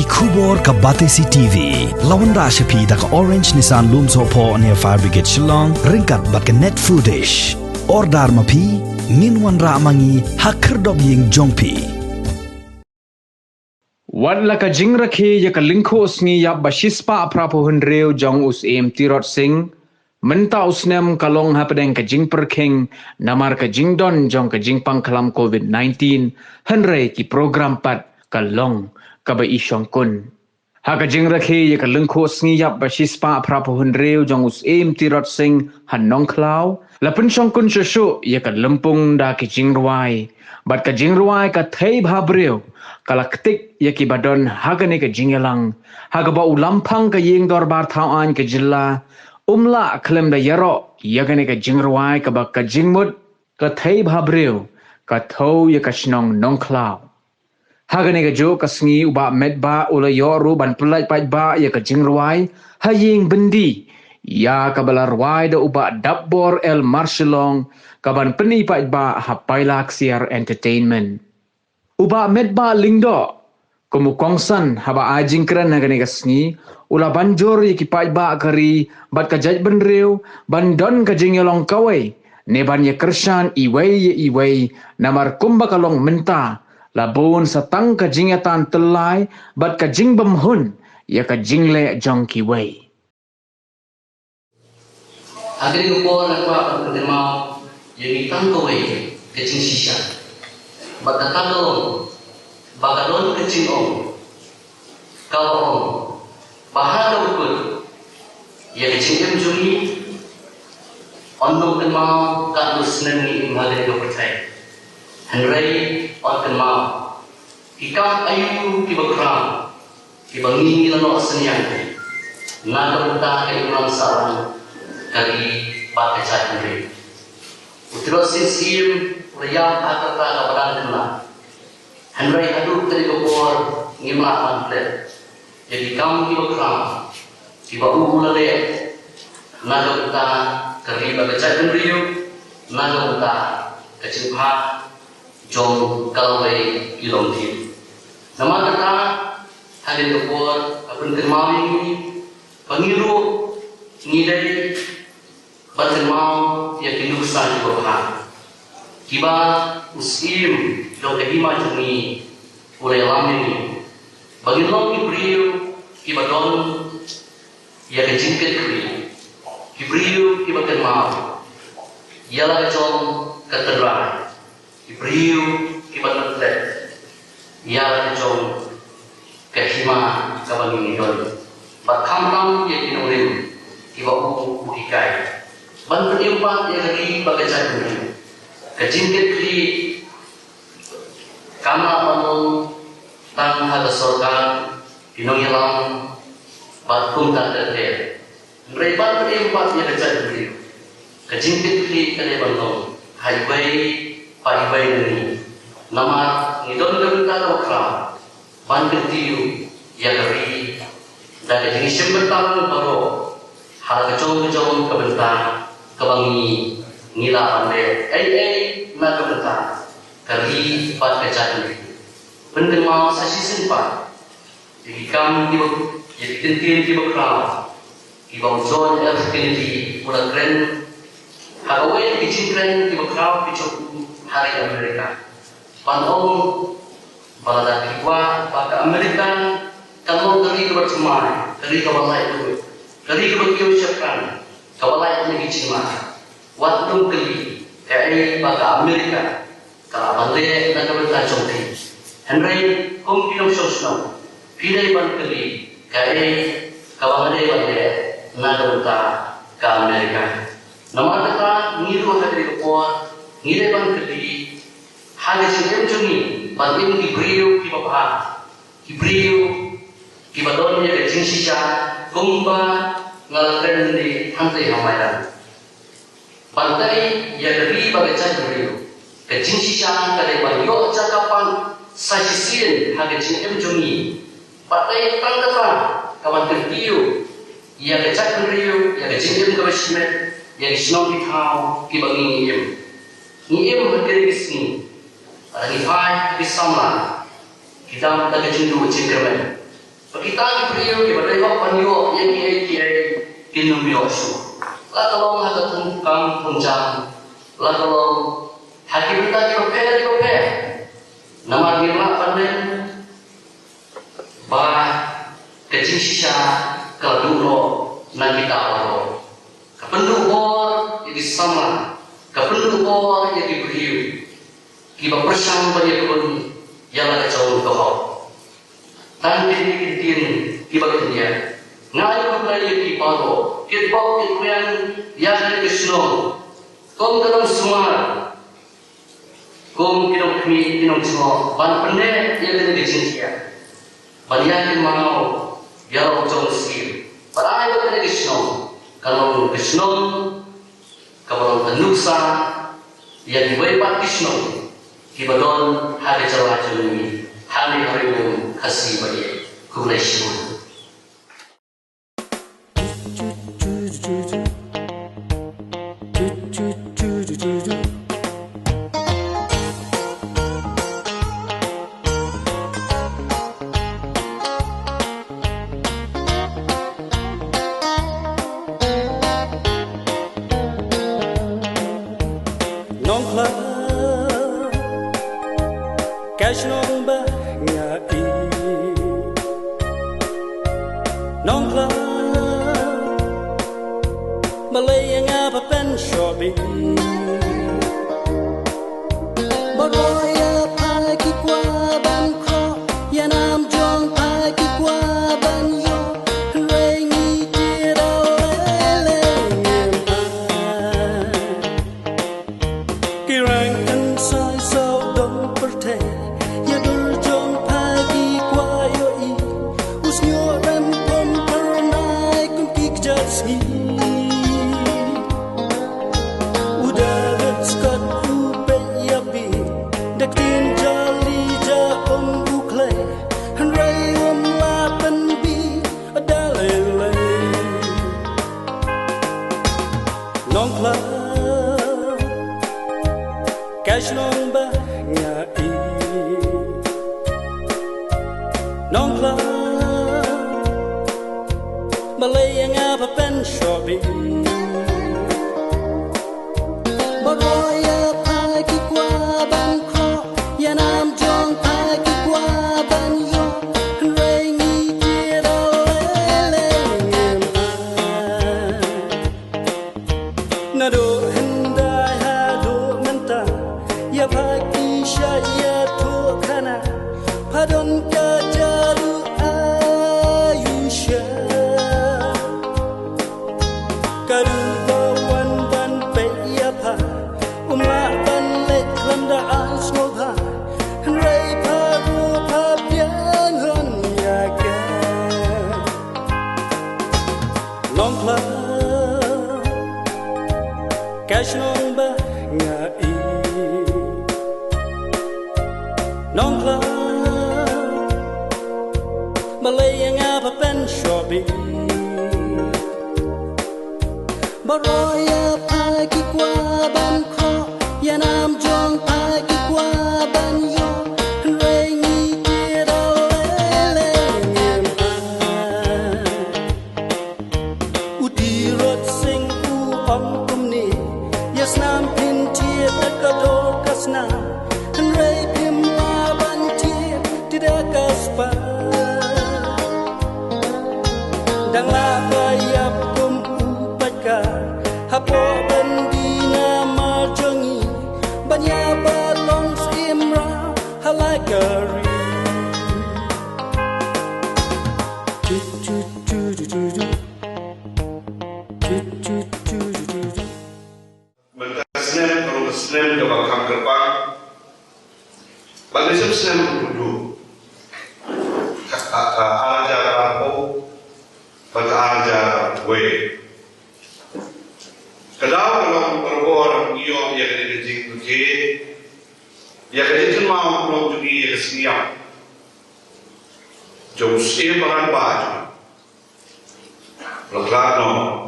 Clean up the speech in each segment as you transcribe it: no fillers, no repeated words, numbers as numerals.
Khubor ka Batesi TV. Lawan ra shapi da ka Orange Nissan Loom Sopo near Fire Brigade Shillong. Ringkat bat ka net foodish. Ordar mapi. Minwan ra mangi hakerdog ying jongpi. Wadla ka Jingrakhe ya ka Lyngkhuh Sngi ya bashispa aprapo Bhabriew jong us Tirot sing. Menta usnem kalong hapadeng ka Jingperking namar ka Jingdon jong ka Jingpang kalam COVID-19 henrei ki program pat kalong ka ba isyong kun. Ha ka Jingrakhe ya ka Lyngkhuh Sngi ya bashispa aprapo Bhabriew jong us Tirot sing hanong klau. Lapun syong kun syushu ya ka lempung da ki Jingrwai. Bat ka Jingrwai ka Thei Bhabriew. Kala Ktik ya ki badon hagane ka Jingelang. Haga ba ulampang ka ying dorbar tauan ka jilla. Umla klem da yaro yagane ka Jingrwai ka ba ka Jingmut ka Thei Bhabriew ka thau ya ka shnong nongklaw. Hagane ka jo ka Sngi uba medba ula yoru ban pelaj paj ba ya ka Jingrwai haying bendi. Ya ka balarwai da uba dabbor el marshallong ka ban peni paj ba hapailak siar entertainment. Uba medba lingdo kumukongsan haba ajing keren hagane ka Sngi ula banjor yaki ba kari bat ka jaj Bhabriew bandon ka jingelong kawai neban ya kersan iway namar kumba kalong menta labon satang ka jingatan telai bat ka jingbam hun ya ka jingle jong kiway. Agri ko na kwa pagdemao yung itang kaway kaching sisya. Bagkatalong bagadon kaching ong kawong bahada ukul ya kaching jumi ondong kenmao kanu Sngi imhadari ko percaya henrei on kenmao ikam ayu kibakram kibangi lano asnian nada benta kay ulang sarang kali bakacak henrei Tirot sisim riyam akata kabadan kenna henrei aduk dari kopor ngimla manflet jadi kamu kibakram kiba ulale nada benta kali bakacak Bhabriew nada benta kacimha jong kalway ilong tim nama kata hadin kopor apun termawi pangiru ngidai Batemau ya kinuksan ko ha. Kiba usim do kahima jumi ulay lamini. Bagilong Bhabriew kiba don ya kajingket kri. Bhabriew kiba Batemau. Yala kajong katedral. Bhabriew kiba natlet. Yala kajong kahima kabangini don. Bakamram ya kinurim kiba uhikai. Ban penyimpan yang lagi bagaikan Bhabriew. Kajingket kri kama anong tang hada sorkan pinong yalang batung tak terter. Mereka penyimpan yang bagaikan Bhabriew. Kajingket kri kade bantong highway paiway ni. Nama ngidon gabita wakram ban ketiu yang kri dan kajingishim bertang baro hal kecong kebentang kabangi ngila pande na kebenta kari pat kacang pendengar sasi sempat jadi kami jadi kentin di bakram di bawah John F Kennedy mula keren hagawai di keren di bakram di hari Amerika panong balada kiwa baka Amerikan kalau kari kebercemai kari kawalai itu kari keberkiusakan kawalai lagi cima waktu kali kayak baka Amerika kalau balik nak berita jompi henrei kum pinong sosno pilih ban kali kayak kawalai balik nak berita ke Amerika nama kata ngiru hadiri kopor ngire ban kali hanya sih jumi ban di Bhabriew di bawah Bhabriew di badonnya kecing sisa kumba ngalakkan di hantai hamairan. Bantai ya dari bagaikan Bhabriew. Kecing sisa kade banyo cakapan sasisian hagecing jumi. Bantai tangkapa kawan terpiu ya kecak Bhabriew ya kecing kabasmet ya kisnong kitau kibangi ngiem hagere kisni. Lagi hai bisamla kita kecing dulu cingkermen. Kita Bhabriew di Bhabriew panyo yang kinumyo su. Lalu ada tungkang puncang. Lalu hakim kita di kope. Nama dia panen bah kecisa keduro na kita oro. Kapendukor jadi sama. Kapendukor jadi Bhabriew. Kiba persang bagi pun yang ada jauh kau. Tanpa dikitin kiba kitinnya. Ngayon na yung kiparo, kitbok kitwen, yan Krishno, kung kadang sumar, kung kinong sumar, ban pene yan Krishno, ban yakin mau, yaraw jong skill, para ay ba Krishno, kalau Krishno, kalau tanuksa, yan iba pa Krishno, kiba doon hari jawa jumi, hari mo kasih bagi kulay siya.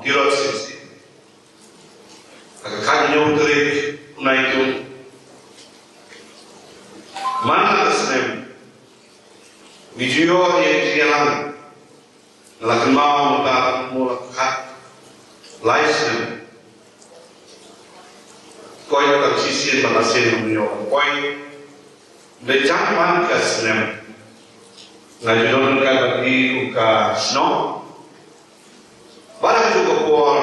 Tirot Kanyang Tirot Naitu Mana Snem Video yang lakan mau ta mula khat license koi ta sisi balasen yo koi de jaman ka snem ngajon ka bagi ka snow barang juga por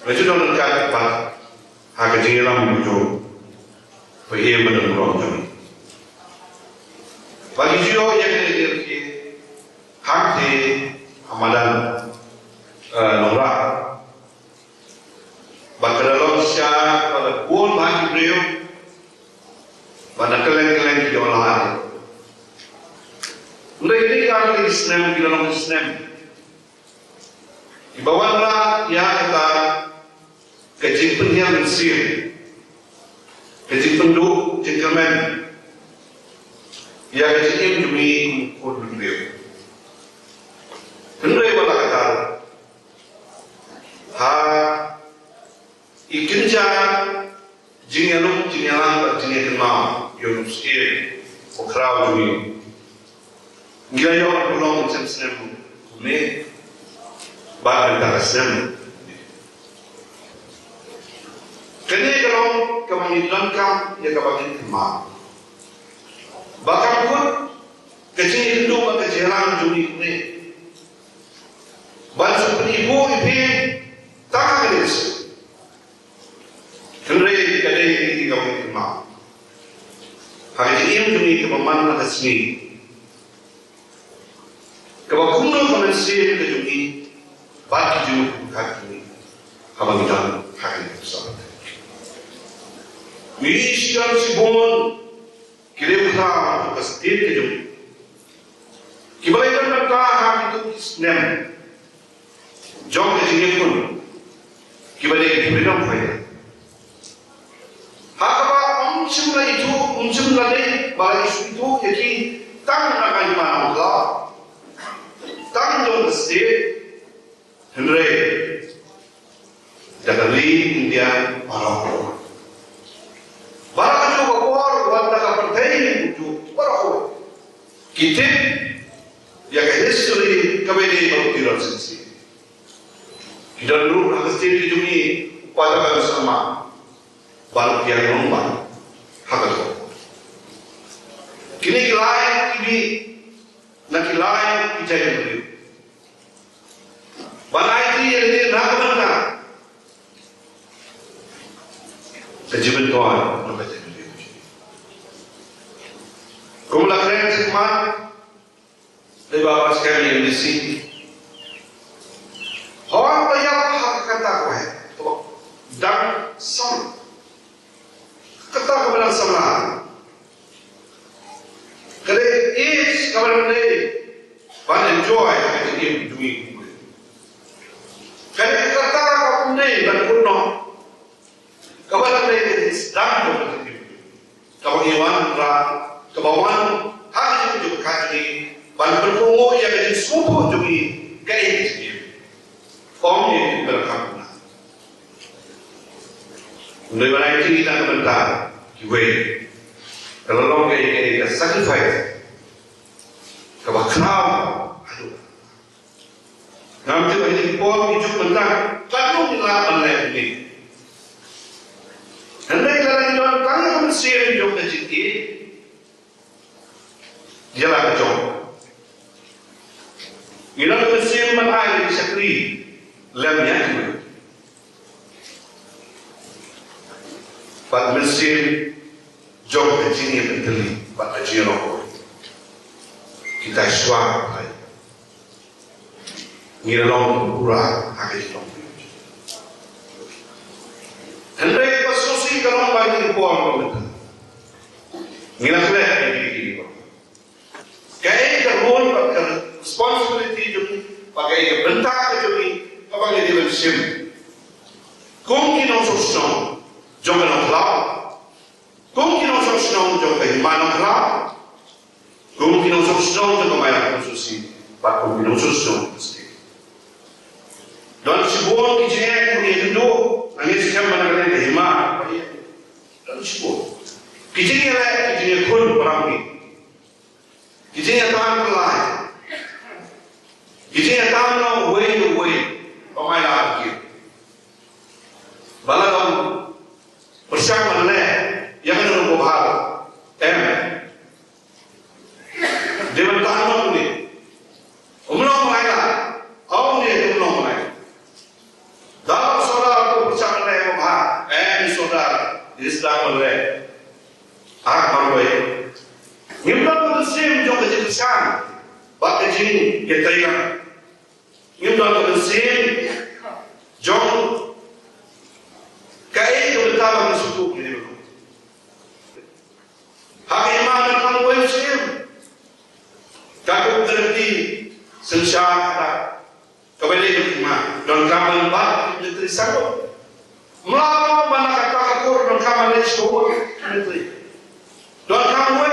ngajon ka pa ha ka jingram mujo pergi menurut kami bagi jiwa yang diri hak di amalan nora bakal syak pada buon Bhabriew pada kelen-kelen di olahan mereka ini kami di Sngi di dalam Sngi di bawah lah ya kita kecimpunnya Mesir kecimpunduk Jingrakhe ya kecim demi kod Bhabriew Jingrwai bala kata ha ikinja jingalum jingalang jingakenma yung skir o crowd demi ngayon belum sensem ne ba da sem kene kalau kami langkah ya kabakin kema bakal pun kecil itu maka jarang juri ne bantu penipu ibu tak ada Jingrwai kadai ini kami kema hari ini juri kemaman ada Sngi kebakumno kami sih kejuri bagi juri kaki kami dalam hari bersama Miskan si bon kire utha kastir ke jom kibalaikan mereka hak itu snem jom ke jinge pun kibalai kibrinam fayda hak apa umcimla le bala isu itu yaki tang nakai mana mula tang jom kastir Jingrwai dagali India parau barang juga por wanda ka Thei ju barang Ktik ya ka history kabeli baru Tirot sisi kita dulu history jumi pada bersama baru yang lomba hakato kini kilai kini nak kilai kijai Bhabriew balai ini yang nak mana kejiban Tuhan membaca Bhabriew. Kumula keren sekman dari bapa sekali yang di sini. Orang banyak hak kata kau dan sam kata kebenar sama. Kalau is kebenar ni, ban enjoy yang ini duit. Kalau kata kau ni ban kuno. Kawan mereka sedang berpikir, kawan iwan kebawan hal itu juga kaji, ban berpungut yang jadi subuh juga kaya itu, form ini berlaku. Mulai mana itu kita mentar, kiwe, kalau orang kaya sacrifice, kawan kenal, aduh, nanti ini form itu mentar, kalau kita menilai ini. Hendai dalam jalan tanya manusia yang jauh dari jalan jauh. Ila manusia mana yang sakri lamnya itu. Pada manusia jauh dari sini berdiri pada Jingrakhe. Kita suara. Ila long pura agak long. Hendai kalau bagi puan pemerintah, Jingrakhe ini, kaya terhon pakai responsibility juga, pakai bentak juga, pakai di dalam sim. Kung kino sosong, jangan naklau. Kung kino sosong, jangan mana naklau. Kung kino sosong, jangan mana konsusi, pak kung kino sosong pasti. Dan sebuah kijek punya itu, nangis siapa nak kena hima. Kijing yang kijing kun perang ni, kijing yang tahan pelai, Kita tahu no way, pemain lagi. Balang bersama le, yang ada berubah, Dewan tahu ni, umrah mana, awak ni umrah mana. Dalam saudara tu bersama le berubah, saudara Islam le, baru. Nimba tu sim jom kejelasan, bak kejin kita yang, nimba tu sim jom kaya tu betapa bersyukur ini. Hak iman dan kamu sim, kamu terhenti sensara, kembali iman dan kamu lembat menteri sanggup. Melawan mana kata kakur dan kamu lesuh menteri. Dan kamu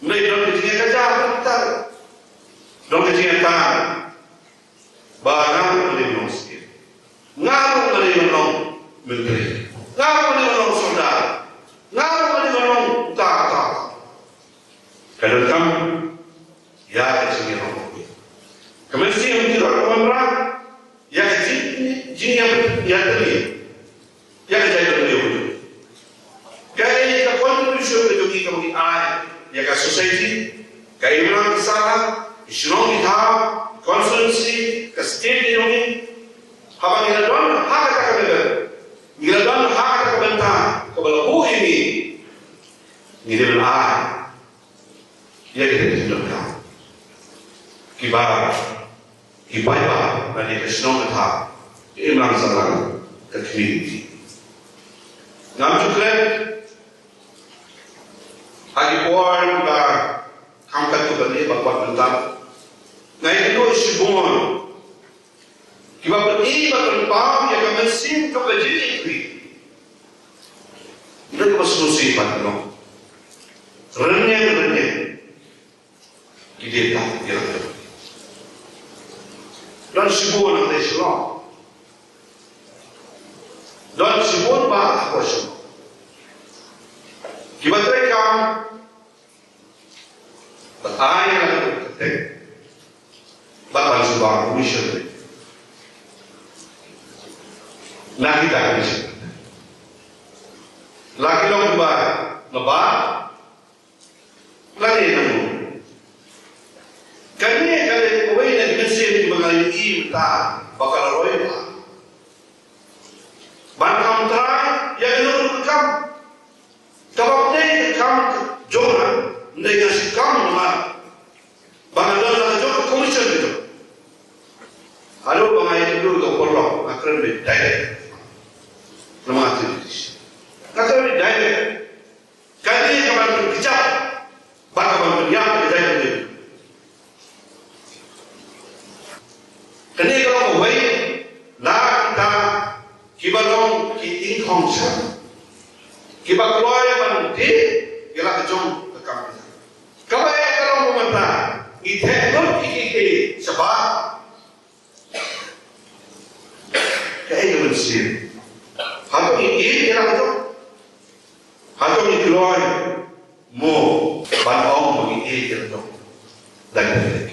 mereka don kejian kerja bentar, don kejian tangan, barang boleh mengusir, ngaruh boleh menolong menteri, ngaruh boleh menolong saudara, ngaruh boleh menolong utara. Kalau kamu ya kejian orang, kemesti yang tidak orang ya kejian yang terlihat, ya kejian terlihat. Kaya contribution ke jogi kamu ai ya ka society ka imran salah islam kita constituency ka state jogi haba ngira don hak ka kabel ngira don hak ka benta ko bala bu ini ngira ai ya kita don ka kibar kibaya bani islam kita imran salah ka community ngam chuklet Hari puan kita angkat tu balik bapak bentar. Nah itu isibun. Kita beri bapak pam yang kami sim tu kerja itu. Mereka bersolusi pada no. Renyah. Kita tak kira. Dan sibun ada Islam. Dan sibun bah kosong. Kita terekam ayah itu Ktik bakal sebuah mission nah kita mission lagi long lebar lagi namu kami kalau kau ini mission di mengalir kita bakal roy ban terang yang menurut kamu kalau ni kamu joran dengan si kamu nama bangga dalam joran komisen itu halo bangga itu dulu kolom akran berdaya nama itu akran berdaya kali kamu berkicap bangga kamu yang berdaya itu kini kalau kau lah kita kibalong kiting kongsan kibat keluar yang di ialah kejong kekam kita. Kalau kalau meminta itekun iki sebab kaya bersih. Hantu ini ialah kejong. Hantu ini keluar mo banong bagi kejong dan kejong.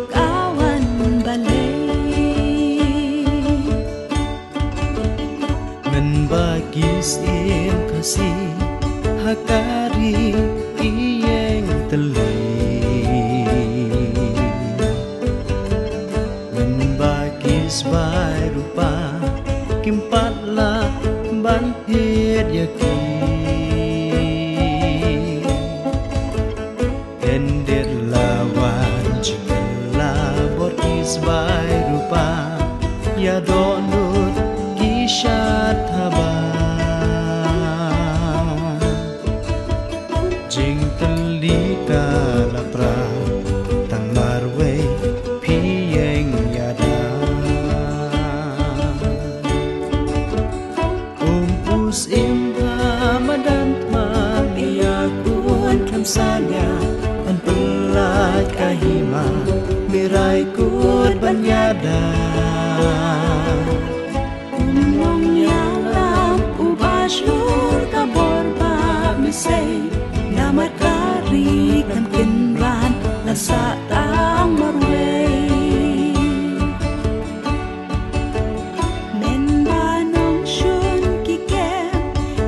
Kawan balik hima mirai kut banyada Umong yalam ubashur kaborba misay Namat kari kan kinran nasa tang marway Men banong shun kikem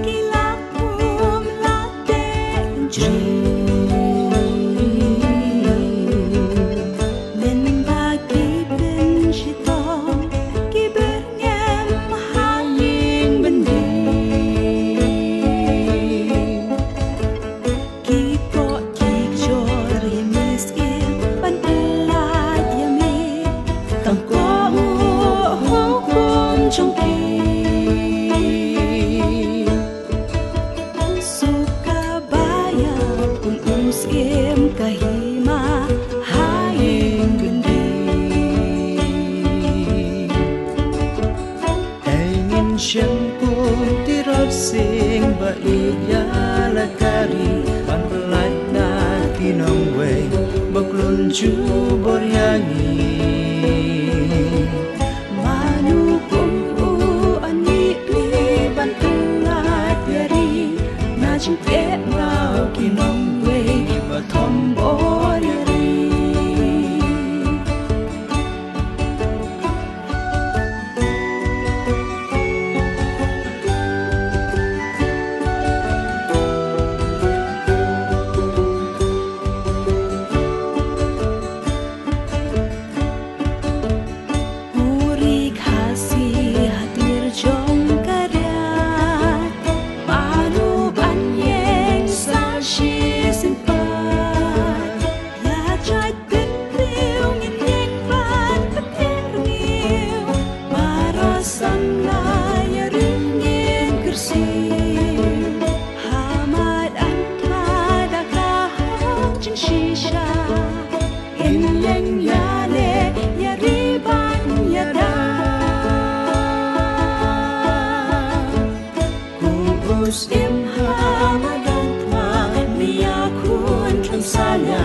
kilakum late jri Men bagi ben shitong kiberngem haying bendi Kipo kikjor miskin ban elat yami Tang ko hukum trong ki Suka baya kung uskim kahima haying bendi Engin siyang kung tirot sing ba iya lakari Panpelai na kinongway baklun chu boryangi Manu kung ani liban elat yari Na jing te rao kinong way ba thom bor yari Murik hasi hatir jong karyat Manu anyeng sa shi simpat Ya chai tin riu ngin yeng ban patir riu Marasan na ya rin ngin kersiu Hamad antada kahong jing shisha In yeng yale ya riban ya da Kubus im hamadong pa niya kun transanya